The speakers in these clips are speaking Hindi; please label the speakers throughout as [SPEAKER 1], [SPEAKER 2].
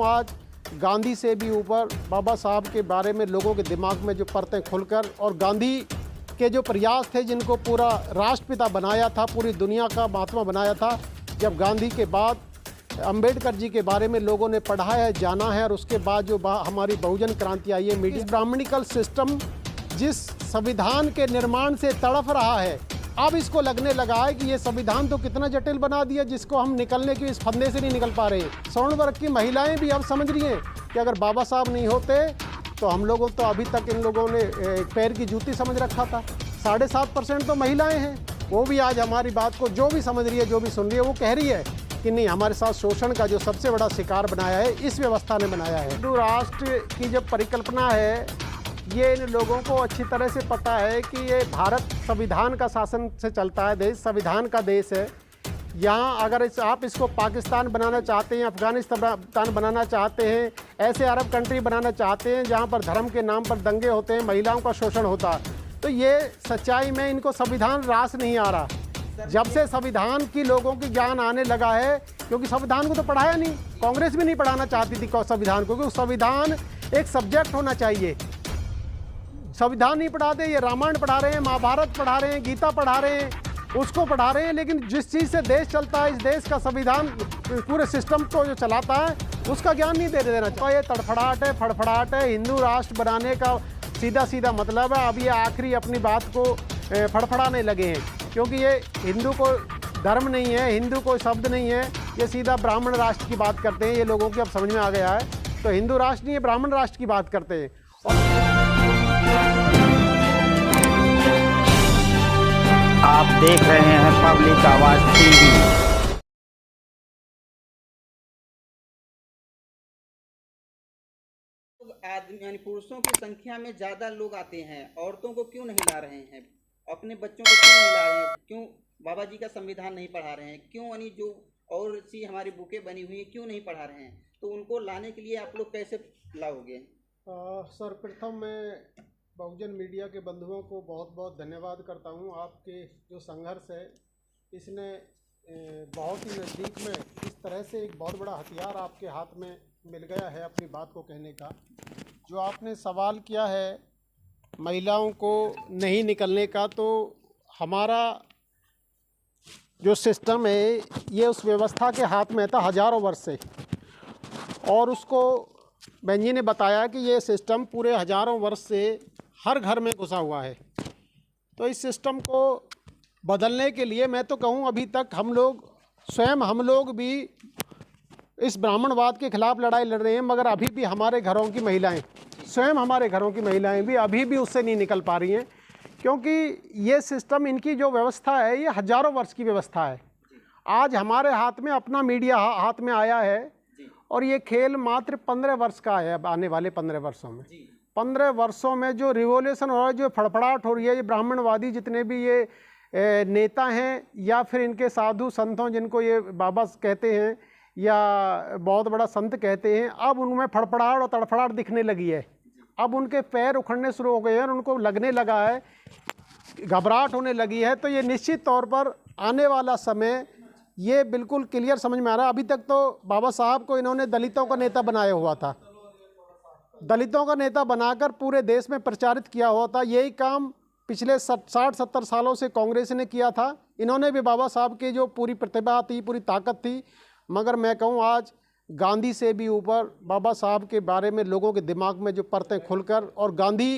[SPEAKER 1] आज गांधी से भी ऊपर बाबा साहब के बारे में लोगों के दिमाग में जो परतें खुलकर, और गांधी के जो प्रयास थे जिनको पूरा राष्ट्रपिता बनाया था, पूरी दुनिया का महात्मा बनाया था, जब गांधी के बाद अंबेडकर जी के बारे में लोगों ने पढ़ा है, जाना है, और उसके बाद जो हमारी बहुजन क्रांति आई है, मीडिया ब्राह्मणिकल सिस्टम जिस संविधान के निर्माण से तड़फ रहा है, अब इसको लगने लगा है कि ये संविधान तो कितना जटिल बना दिया, जिसको हम निकलने के इस फंदे से नहीं निकल पा रहे हैं। स्वर्ण वर्ग की महिलाएं भी अब समझ रही हैं कि अगर बाबा साहब नहीं होते तो हम लोगों तो अभी तक इन लोगों ने एक पैर की जूती समझ रखा था। 7.5% तो महिलाएं हैं, वो भी आज हमारी बात को जो भी समझ रही है, जो भी सुन रही है, वो कह रही है कि नहीं, हमारे साथ शोषण का जो सबसे बड़ा शिकार बनाया है इस व्यवस्था ने बनाया है। हिंदू राष्ट्र की जो परिकल्पना है, ये इन लोगों को अच्छी तरह से पता है कि ये भारत संविधान का शासन से चलता है देश, संविधान का देश है। यहाँ अगर आप इसको पाकिस्तान बनाना चाहते हैं, अफगानिस्तान बनाना चाहते हैं, ऐसे अरब कंट्री बनाना चाहते हैं जहाँ पर धर्म के नाम पर दंगे होते हैं, महिलाओं का शोषण होता है, तो ये सच्चाई में इनको संविधान रास नहीं आ रहा। जब से संविधान की लोगों की ज्ञान आने लगा है, क्योंकि संविधान को तो पढ़ाया नहीं, कांग्रेस भी नहीं पढ़ाना चाहती थी संविधान को, क्योंकि संविधान एक सब्जेक्ट होना चाहिए। संविधान नहीं पढ़ाते, ये रामायण पढ़ा रहे हैं, महाभारत पढ़ा रहे हैं, गीता पढ़ा रहे हैं, उसको पढ़ा रहे हैं, लेकिन जिस चीज़ से देश चलता है, इस देश का संविधान पूरे सिस्टम को जो चलाता है, उसका ज्ञान नहीं दे देना चाहिए। ये तड़फड़ाहट है, फड़फड़ाहट है। हिंदू राष्ट्र बनाने का सीधा सीधा मतलब है, अब ये आखिरी अपनी बात को फड़फड़ाने लगे हैं, क्योंकि ये हिंदू को धर्म नहीं है, हिंदू को शब्द नहीं है, ये सीधा ब्राह्मण राष्ट्र की बात करते हैं। ये लोगों की अब समझ में आ गया है, तो हिंदू राष्ट्र नहीं, ये ब्राह्मण राष्ट्र की बात करते हैं।
[SPEAKER 2] आप देख रहे हैं पब्लिक आवाज टीवी।
[SPEAKER 3] आदमी यानी पुरुषों की संख्या में ज़्यादा लोग आते हैं, औरतों को क्यों नहीं ला रहे हैं? अपने बच्चों को क्यों नहीं ला रहे हैं? क्यों बाबा जी का संविधान नहीं पढ़ा रहे हैं? क्यों यानी जो और सी हमारी बुकें बनी हुई हैं, क्यों नहीं पढ़ा रहे हैं? तो उनको लाने के लिए आप लोग कैसे लाओगे?
[SPEAKER 1] सर्वप्रथम मैं बहुजन मीडिया के बंधुओं को बहुत बहुत धन्यवाद करता हूं। आपके जो संघर्ष है, इसने बहुत ही नज़दीक में इस तरह से एक बहुत बड़ा हथियार आपके हाथ में मिल गया है अपनी बात को कहने का। जो आपने सवाल किया है महिलाओं को नहीं निकलने का, तो हमारा जो सिस्टम है ये उस व्यवस्था के हाथ में था हज़ारों वर्ष से, और उसको बहन जी ने बताया कि ये सिस्टम पूरे हज़ारों वर्ष से हर घर में घुसा हुआ है। तो इस सिस्टम को बदलने के लिए मैं तो कहूँ, अभी तक हम लोग भी इस ब्राह्मणवाद के खिलाफ लड़ाई लड़ रहे हैं, मगर अभी भी हमारे घरों की महिलाएं, हमारे घरों की महिलाएं भी अभी भी उससे नहीं निकल पा रही हैं, क्योंकि ये सिस्टम, इनकी जो व्यवस्था है, ये हज़ारों वर्ष की व्यवस्था है। आज हमारे हाथ में अपना मीडिया हाथ में आया है, और ये खेल मात्र 15 वर्ष का है। अब आने वाले 15 वर्षों में 15 वर्षों में जो रिवोल्यूशन हो रहा है, जो फड़फड़ाहट हो रही है, ये ब्राह्मणवादी जितने भी ये नेता हैं, या फिर इनके साधु संतों जिनको ये बाबा कहते हैं या बहुत बड़ा संत कहते हैं, अब उनमें फड़फड़ाहट और तड़फड़ाहट दिखने लगी है। अब उनके पैर उखड़ने शुरू हो गए हैं और उनको लगने लगा है, घबराहट होने लगी है। तो ये निश्चित तौर पर आने वाला समय ये बिल्कुल क्लियर समझ में आ रहा है। अभी तक तो बाबा साहब को इन्होंने दलितों का नेता बनाया हुआ था, दलितों का नेता बनाकर पूरे देश में प्रचारित किया हुआ था। यही काम पिछले 60-70 सालों से कांग्रेस ने किया था। इन्होंने भी बाबा साहब की जो पूरी प्रतिभा थी, पूरी ताकत थी, मगर मैं कहूँ आज गांधी से भी ऊपर बाबा साहब के बारे में लोगों के दिमाग में जो परतें खुलकर, और गांधी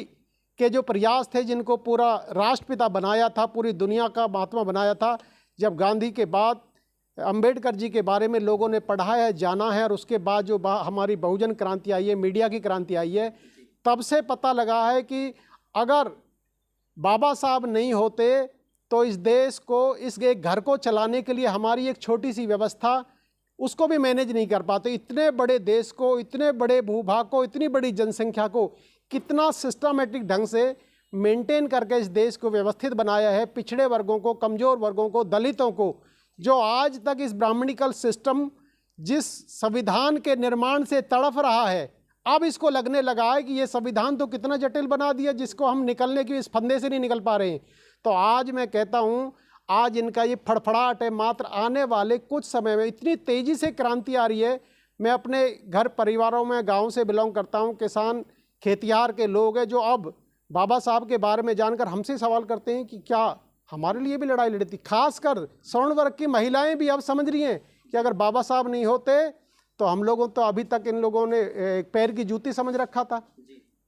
[SPEAKER 1] के जो प्रयास थे जिनको पूरा राष्ट्रपिता बनाया था, पूरी दुनिया का महात्मा बनाया था, जब गांधी के बाद अंबेडकर जी के बारे में लोगों ने पढ़ा है, जाना है, और उसके बाद जो हमारी बहुजन क्रांति आई है, मीडिया की क्रांति आई है, तब से पता लगा है कि अगर बाबा साहब नहीं होते तो इस देश को, इस एक घर को चलाने के लिए हमारी एक छोटी सी व्यवस्था, उसको भी मैनेज नहीं कर पाते। इतने बड़े देश को, इतने बड़े भूभाग को, इतनी बड़ी जनसंख्या को कितना सिस्टमेटिक ढंग से मेंटेन करके इस देश को व्यवस्थित बनाया है। पिछड़े वर्गों को, कमज़ोर वर्गों को, दलितों को, जो आज तक इस ब्राह्मणिकल सिस्टम जिस संविधान के निर्माण से तड़फ रहा है, अब इसको लगने लगा है कि ये संविधान तो कितना जटिल बना दिया, जिसको हम निकलने की इस फंदे से नहीं निकल पा रहे हैं। तो आज मैं कहता हूँ, आज इनका ये फड़फड़ाहट है। मात्र आने वाले कुछ समय में इतनी तेज़ी से क्रांति आ रही है, मैं अपने घर परिवारों में गांव से बिलोंग करता हूं, किसान खेतिहार के लोग हैं जो अब बाबा साहब के बारे में जानकर हमसे सवाल करते हैं कि क्या हमारे लिए भी लड़ाई लड़ी थी। खासकर स्वर्ण वर्ग की महिलाएं भी अब समझ रही हैं कि अगर बाबा साहब नहीं होते तो हम लोगों तो अभी तक इन लोगों ने पैर की जूती समझ रखा था।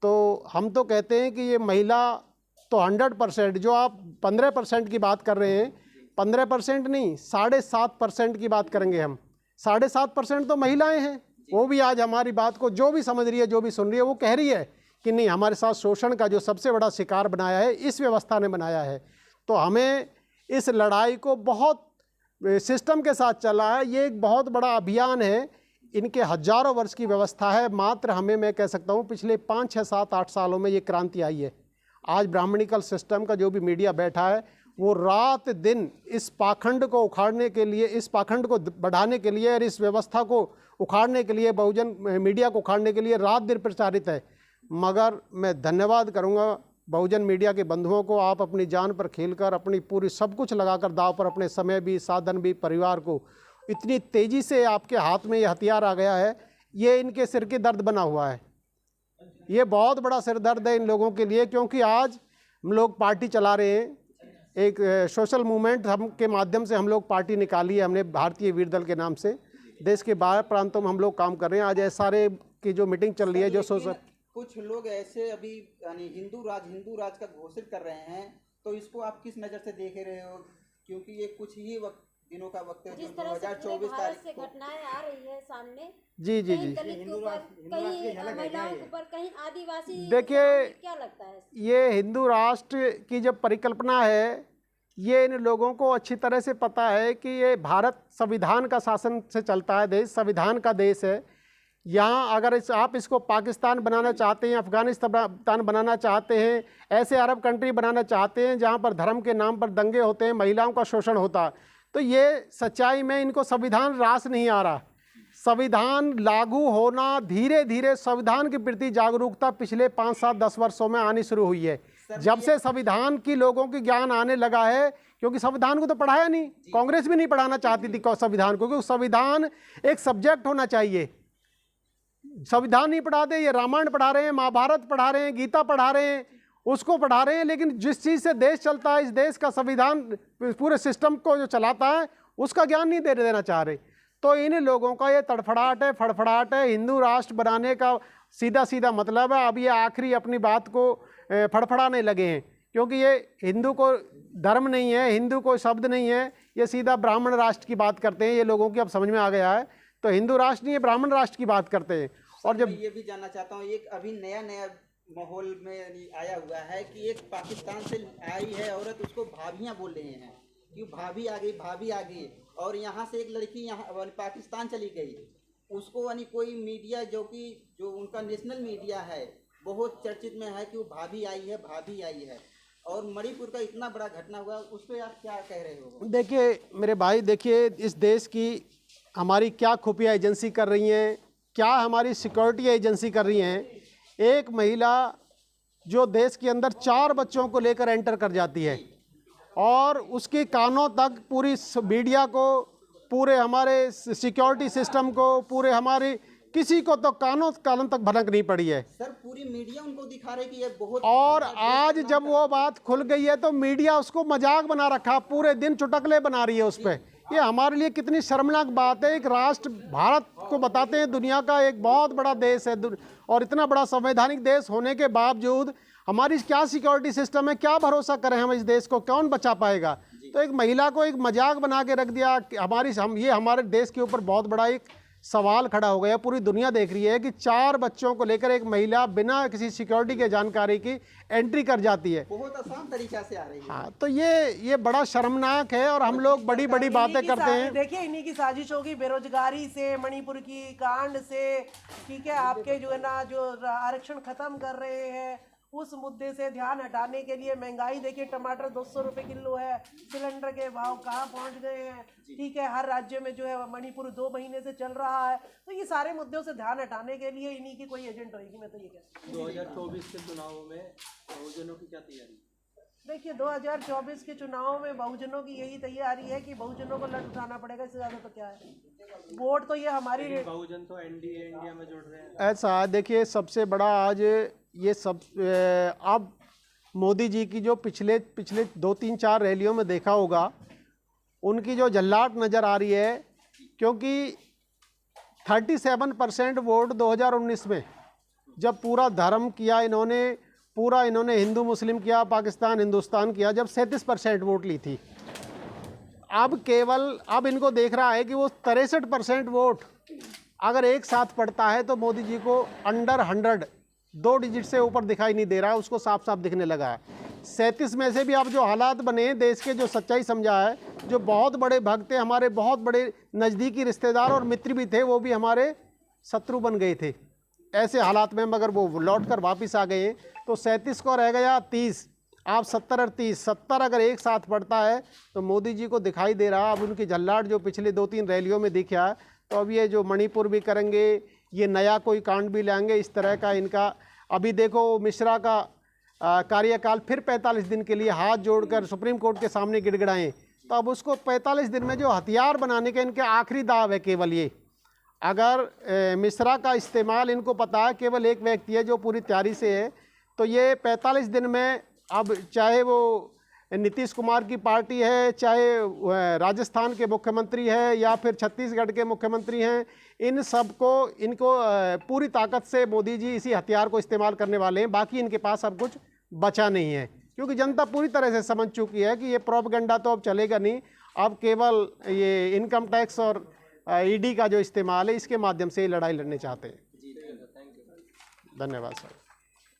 [SPEAKER 1] तो हम तो कहते हैं कि ये महिला तो 100%, जो आप 15% की बात कर रहे हैं, 15% नहीं 7.5% की बात करेंगे हम। 7.5% तो महिलाएं हैं, वो भी आज हमारी बात को जो भी समझ रही है, जो भी सुन रही है, वो कह रही है कि नहीं, हमारे साथ शोषण का जो सबसे बड़ा शिकार बनाया है इस व्यवस्था ने बनाया है। तो हमें इस लड़ाई को बहुत सिस्टम के साथ चला है। ये एक बहुत बड़ा अभियान है, इनके हजारों वर्ष की व्यवस्था है। मात्र हमें, मैं कह सकता हूँ, पिछले 5, 6, 7, 8 सालों में ये क्रांति आई है। आज ब्राह्मणिकल सिस्टम का जो भी मीडिया बैठा है वो रात दिन इस पाखंड को उखाड़ने के लिए, इस पाखंड को बढ़ाने के लिए और इस व्यवस्था को उखाड़ने के लिए, बहुजन मीडिया को उखाड़ने के लिए रात दिन प्रचारित है। मगर मैं धन्यवाद करूँगा बहुजन मीडिया के बंधुओं को। आप अपनी जान पर खेलकर, अपनी पूरी सब कुछ लगाकर दाव पर, अपने समय भी, साधन भी, परिवार को, इतनी तेज़ी से आपके हाथ में ये हथियार आ गया है। ये इनके सिर की दर्द बना हुआ है। ये बहुत बड़ा सिर दर्द है इन लोगों के लिए, क्योंकि आज हम लोग पार्टी चला रहे हैं, एक सोशल मूवमेंट हम के माध्यम से हम लोग पार्टी निकाली है हमने, भारतीय वीर दल के नाम से। देश के बाहर प्रांतों में हम लोग काम कर रहे हैं। आज SRA की जो मीटिंग चल रही है, जो सोशल,
[SPEAKER 3] कुछ लोग ऐसे अभी यानी हिंदू राज का घोषित कर रहे हैं, तो इसको आप किस नज़र से देख रहे हो? क्योंकि ये कुछ ही दिनों का वक्त है, जो 2024 तारीख से
[SPEAKER 4] घटनाएं आ रही है सामने।
[SPEAKER 1] जी जी जी,
[SPEAKER 4] दलित के ऊपर, कहीं महिलाओं के ऊपर, कहीं आदिवासी,
[SPEAKER 1] देखिए
[SPEAKER 4] क्या लगता है?
[SPEAKER 1] ये हिंदू राष्ट्र की जब परिकल्पना है, ये इन लोगों को अच्छी तरह से पता है कि ये भारत संविधान का शासन से चलता है देश, संविधान का देश है। यहाँ अगर आप इसको पाकिस्तान बनाना चाहते हैं, अफगानिस्तान बनाना चाहते हैं, ऐसे अरब कंट्री बनाना चाहते हैं जहाँ पर धर्म के नाम पर दंगे होते हैं, महिलाओं का शोषण होता है, तो ये सच्चाई में इनको संविधान रास नहीं आ रहा। संविधान लागू होना, धीरे धीरे संविधान के प्रति जागरूकता पिछले 5, 7, 10 वर्षों में आनी शुरू हुई है। जब से संविधान की लोगों की ज्ञान आने लगा है, क्योंकि संविधान को तो पढ़ाया नहीं, कांग्रेस भी नहीं पढ़ाना चाहती थी संविधान को, क्योंकि संविधान एक सब्जेक्ट होना चाहिए। संविधान नहीं पढ़ाते, ये रामायण पढ़ा रहे हैं, महाभारत पढ़ा रहे हैं, गीता पढ़ा रहे हैं, उसको पढ़ा रहे हैं, लेकिन जिस चीज़ से देश चलता है, इस देश का संविधान पूरे सिस्टम को जो चलाता है, उसका ज्ञान नहीं देना चाह रहे। तो इन लोगों का ये तड़फड़ाहट है, फड़फड़ाहट है। हिंदू राष्ट्र बनाने का सीधा सीधा मतलब है, अब ये आखिरी अपनी बात को फड़फड़ाने लगे हैं, क्योंकि ये हिंदू को धर्म नहीं है, हिंदू को शब्द नहीं है, ये सीधा ब्राह्मण राष्ट्र की बात करते हैं। ये लोगों की अब समझ में आ गया है, तो हिंदू राष्ट्र नहीं, ब्राह्मण राष्ट्र की बात करते हैं। और जब
[SPEAKER 3] ये भी जानना चाहता हूँ, एक अभी नया माहौल में आया हुआ है कि एक पाकिस्तान से आई है औरत, उसको भाभियाँ बोल रहे हैं कि भाभी आ गई, भाभी आ गई, और यहाँ से एक लड़की यहाँ पाकिस्तान चली गई, उसको यानी कोई मीडिया जो उनका नेशनल मीडिया है, बहुत चर्चित में है कि वो भाभी आई है, भाभी आई है। और मणिपुर का इतना बड़ा घटना हुआ, उस पर आप क्या कह रहे हो?
[SPEAKER 1] देखिए मेरे भाई, देखिए इस देश की हमारी क्या खुफिया एजेंसी कर रही हैं, क्या हमारी सिक्योरिटी एजेंसी कर रही हैं। एक महिला जो देश के अंदर 4 बच्चों को लेकर एंटर कर जाती है और उसके कानों तक पूरी मीडिया को, पूरे हमारे सिक्योरिटी सिस्टम को, पूरे हमारे किसी को तो कानों तक भनक नहीं पड़ी है।
[SPEAKER 3] सर पूरी मीडिया उनको दिखा रही कि ये बहुत,
[SPEAKER 1] और आज जब वो बात खुल गई है तो मीडिया उसको मजाक बना रखा, पूरे दिन चुटकले बना रही है उस पर। ये हमारे लिए कितनी शर्मनाक बात है। एक राष्ट्र भारत को बताते हैं दुनिया का एक बहुत बड़ा देश है, और इतना बड़ा संवैधानिक देश होने के बावजूद हमारी क्या सिक्योरिटी सिस्टम है, क्या भरोसा करें हम इस देश को, कौन बचा पाएगा। तो एक महिला को एक मजाक बना के रख दिया। ये हमारे देश के ऊपर बहुत बड़ा एक सवाल खड़ा हो गया। पूरी दुनिया देख रही है कि 4 बच्चों को लेकर एक महिला बिना किसी सिक्योरिटी के जानकारी की एंट्री कर जाती है,
[SPEAKER 3] बहुत आसान तरीका से आ रही है।
[SPEAKER 1] हाँ, तो ये बड़ा शर्मनाक है और हम लोग बड़ी बड़ी बातें करते हैं।
[SPEAKER 5] देखिए इन्हीं की साजिश होगी, बेरोजगारी से, मणिपुर की कांड से, ठीक है, आपके जो है ना जो आरक्षण खत्म कर रहे हैं उस मुद्दे से ध्यान हटाने के लिए महंगाई देखिए, टमाटर 200 रुपये किलो है, सिलेंडर के भाव कहाँ पहुँच गए हैं, ठीक है, हर राज्य में जो है मणिपुर 2 महीने से चल रहा है। तो ये सारे मुद्दों से ध्यान हटाने के लिए इन्हीं की कोई एजेंट होगी। मैं तो ये कहता हूँ
[SPEAKER 6] 2024 के चुनावों में बहुजनों की क्या तैयारी?
[SPEAKER 5] देखिए 2024 के चुनाव में बहुजनों की यही तैयारी है कि बहुजनों को लड़ उठाना पड़ेगा, इससे ज़्यादा तो क्या है। वोट तो ये हमारी
[SPEAKER 6] बहुजन तो एनडीए इंडिया में जुड़ रहे हैं।
[SPEAKER 1] ऐसा है, देखिए सबसे बड़ा आज ये सब अब मोदी जी की जो पिछले 2-3-4 रैलियों में देखा होगा, उनकी जो जल्लाट नज़र आ रही है, क्योंकि 37% वोट 2019 में जब पूरा धर्म किया इन्होंने, पूरा इन्होंने हिंदू मुस्लिम किया, पाकिस्तान हिंदुस्तान किया, जब 37% वोट ली थी। अब इनको देख रहा है कि वो 63% वोट अगर एक साथ पड़ता है तो मोदी जी को अंडर 100, 2 डिजिट से ऊपर दिखाई नहीं दे रहा है, उसको साफ साफ दिखने लगा है। 37 में से भी अब जो हालात बने हैं देश के, जो सच्चाई समझा है, जो बहुत बड़े भक्त थे, हमारे बहुत बड़े नज़दीकी रिश्तेदार और मित्र भी थे, वो भी हमारे शत्रु बन गए थे ऐसे हालात में, मगर वो लौट कर वापस आ गए। तो 37 को रह गया 30, आप 70 और 30, 70 अगर एक साथ पड़ता है तो मोदी जी को दिखाई दे रहा। अब उनकी जल्लाट जो पिछले 2-3 रैलियों में दिखा है, तो अब ये जो मणिपुर भी करेंगे, ये नया कोई कांड भी लाएंगे, इस तरह का इनका। अभी देखो मिश्रा का कार्यकाल फिर 45 दिन के लिए हाथ जोड़कर सुप्रीम कोर्ट के सामने गिड़गिड़ाएं, तो अब उसको 45 दिन में जो हथियार बनाने के इनके आखिरी दाव है केवल ये। अगर मिश्रा का इस्तेमाल इनको पता है, केवल एक व्यक्ति है जो पूरी तैयारी से है, तो ये 45 दिन में, अब चाहे वो नीतीश कुमार की पार्टी है, चाहे राजस्थान के मुख्यमंत्री है, या फिर छत्तीसगढ़ के मुख्यमंत्री हैं, इन सब को इनको पूरी ताकत से मोदी जी इसी हथियार को इस्तेमाल करने वाले हैं। बाकी इनके पास अब कुछ बचा नहीं है, क्योंकि जनता पूरी तरह से समझ चुकी है कि ये प्रोपेगेंडा तो अब चलेगा नहीं। अब केवल ये इनकम टैक्स और ईडी का जो इस्तेमाल है, इसके माध्यम से ये लड़ाई लड़ने चाहते हैं। धन्यवाद सर।